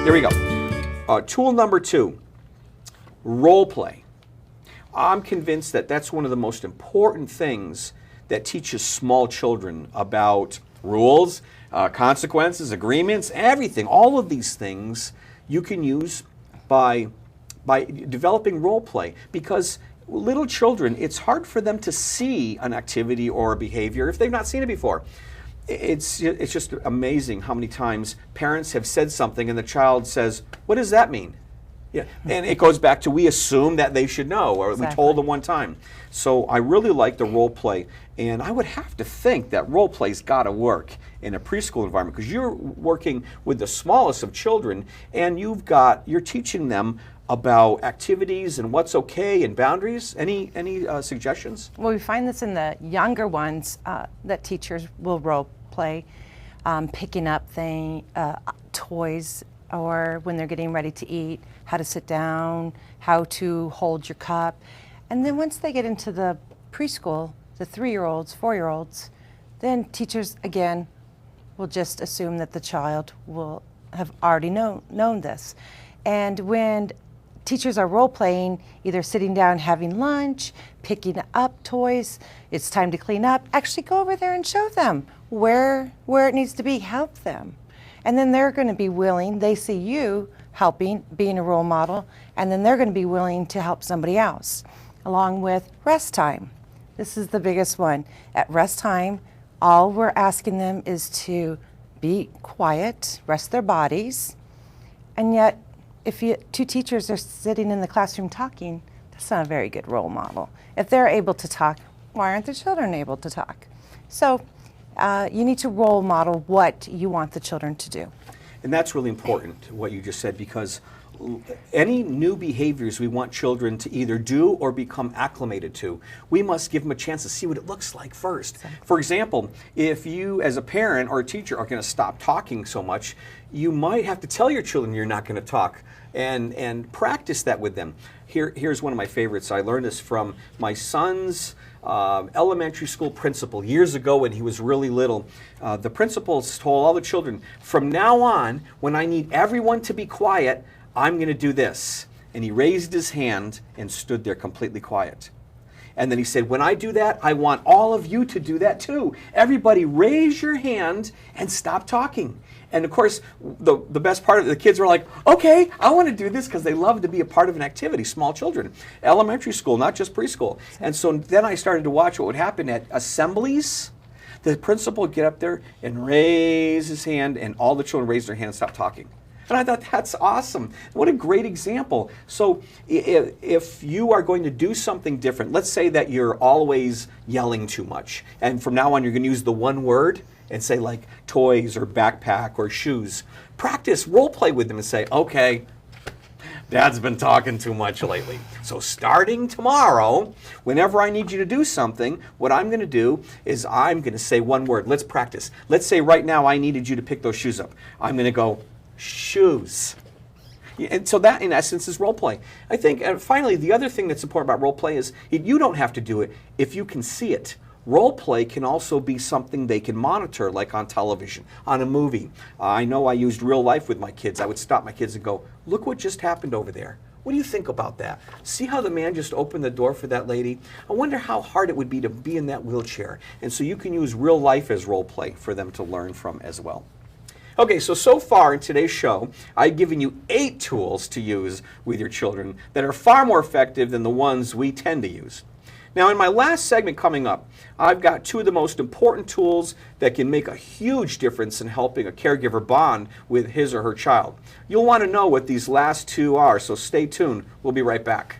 Here we go. Tool number 2, role play. I'm convinced that that's one of the most important things that teaches small children about rules, consequences, agreements, everything. All of these things you can use by developing role play, because little children, it's hard for them to see an activity or a behavior if they've not seen it before. It's just amazing how many times parents have said something and the child says, "What does that mean?" Yeah, and it goes back to, we assume that they should know, or we told them one time. So I really like the role play, and I would have to think that role play's got to work in a preschool environment, because you're working with the smallest of children, and you're teaching them about activities and what's okay and boundaries. Any suggestions? Well, we find this in the younger ones, that teachers will role play, picking up toys, or when they're getting ready to eat, how to sit down, how to hold your cup. And then once they get into the preschool, the 3-year-olds, 4-year-olds, then teachers, again, will just assume that the child will have already known this. And when teachers are role-playing, either sitting down having lunch, picking up toys, it's time to clean up, actually go over there and show them where it needs to be, help them. And then they're going to be willing, they see you helping, being a role model, and then they're going to be willing to help somebody else. Along with rest time. This is the biggest one. At rest time, all we're asking them is to be quiet, rest their bodies, and yet if two teachers are sitting in the classroom talking, that's not a very good role model. If they're able to talk, why aren't the children able to talk? So you need to role model what you want the children to do. And that's really important, what you just said, because any new behaviors we want children to either do or become acclimated to, we must give them a chance to see what it looks like first. Exactly. For example, if you as a parent or a teacher are going to stop talking so much, you might have to tell your children you're not going to talk, and practice that with them. Here's one of my favorites. I learned this from my son's elementary school principal years ago when he was really little. The principal told all the children, from now on, when I need everyone to be quiet, I'm going to do this. And he raised his hand and stood there completely quiet. And then he said, when I do that, I want all of you to do that too. Everybody raise your hand and stop talking. And of course, the best part of it, the kids were like, okay, I want to do this, because they love to be a part of an activity, small children, elementary school, not just preschool. And so then I started to watch what would happen at assemblies. The principal would get up there and raise his hand, and all the children raised their hand and stopped talking. And I thought, that's awesome. What a great example. So if you are going to do something different, let's say that you're always yelling too much, and from now on you're going to use the one word and say like toys or backpack or shoes. Practice, role play with them and say, okay, Dad's been talking too much lately. So starting tomorrow, whenever I need you to do something, what I'm going to do is I'm going to say one word. Let's practice. Let's say right now I needed you to pick those shoes up. I'm going to go, shoes. And so that, in essence, is role play. I think, and finally, the other thing that's important about role play is you don't have to do it if you can see it. Role play can also be something they can monitor, like on television, on a movie. I know I used real life with my kids. I would stop my kids and go, look what just happened over there. What do you think about that? See how the man just opened the door for that lady? I wonder how hard it would be to be in that wheelchair. And so you can use real life as role play for them to learn from as well. Okay, so far in today's show, I've given you 8 tools to use with your children that are far more effective than the ones we tend to use. Now, in my last segment coming up, I've got 2 of the most important tools that can make a huge difference in helping a caregiver bond with his or her child. You'll want to know what these last 2 are, so stay tuned. We'll be right back.